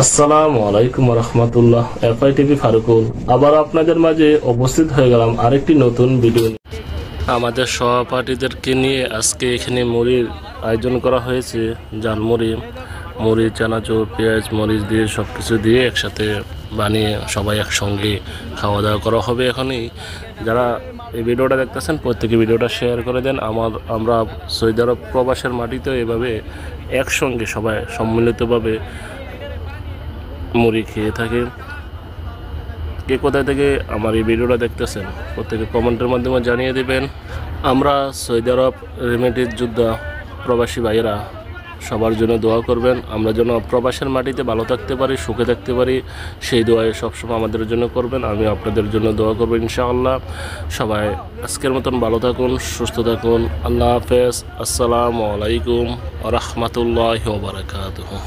আসসালামু আলাইকুম রহমতুল্লাহ। FI TV Farukul আবার আপনাদের মাঝে উপস্থিত হয়ে গেলাম আরেকটি নতুন ভিডিও। আমাদের সহপাঠীদেরকে নিয়ে আজকে এখানে মুড়ির আয়োজন করা হয়েছে। ঝালমুড়ি, মুড়ি, চানাচুর, পেঁয়াজ, মরিচ দিয়ে সব কিছু দিয়ে একসাথে বানিয়ে সবাই একসঙ্গে খাওয়া দাওয়া করা হবে এখনই। যারা এই ভিডিওটা দেখতেছেন প্রত্যেকে ভিডিওটা শেয়ার করে দেন। আমরা সৌদি আরব প্রবাসের মাটিতেও এভাবে একসঙ্গে সবাই সম্মিলিতভাবে মুড়ি খেয়ে থাকেন। কে কোথায় থেকে আমার এই ভিডিওটা দেখতেছেন প্রত্যেকে কমেন্টের মাধ্যমে জানিয়ে দিবেন। আমরা সৌদি আরব রেমিটেন্স যোদ্ধা প্রবাসী ভাইয়েরা সবার জন্য দোয়া করবেন। আমরা যেন প্রবাসের মাটিতে ভালো থাকতে পারি, সুখে থাকতে পারি, সেই দোয়ায় সবসময় আমাদের জন্য করবেন। আমি আপনাদের জন্য দোয়া করবো ইনশাআল্লাহ। সবাই আজকের মতন ভালো থাকুন, সুস্থ থাকুন। আল্লাহ হাফেজ। আসসালামু আলাইকুম ওয়া রাহমাতুল্লাহি ওয়া বারাকাতুহু।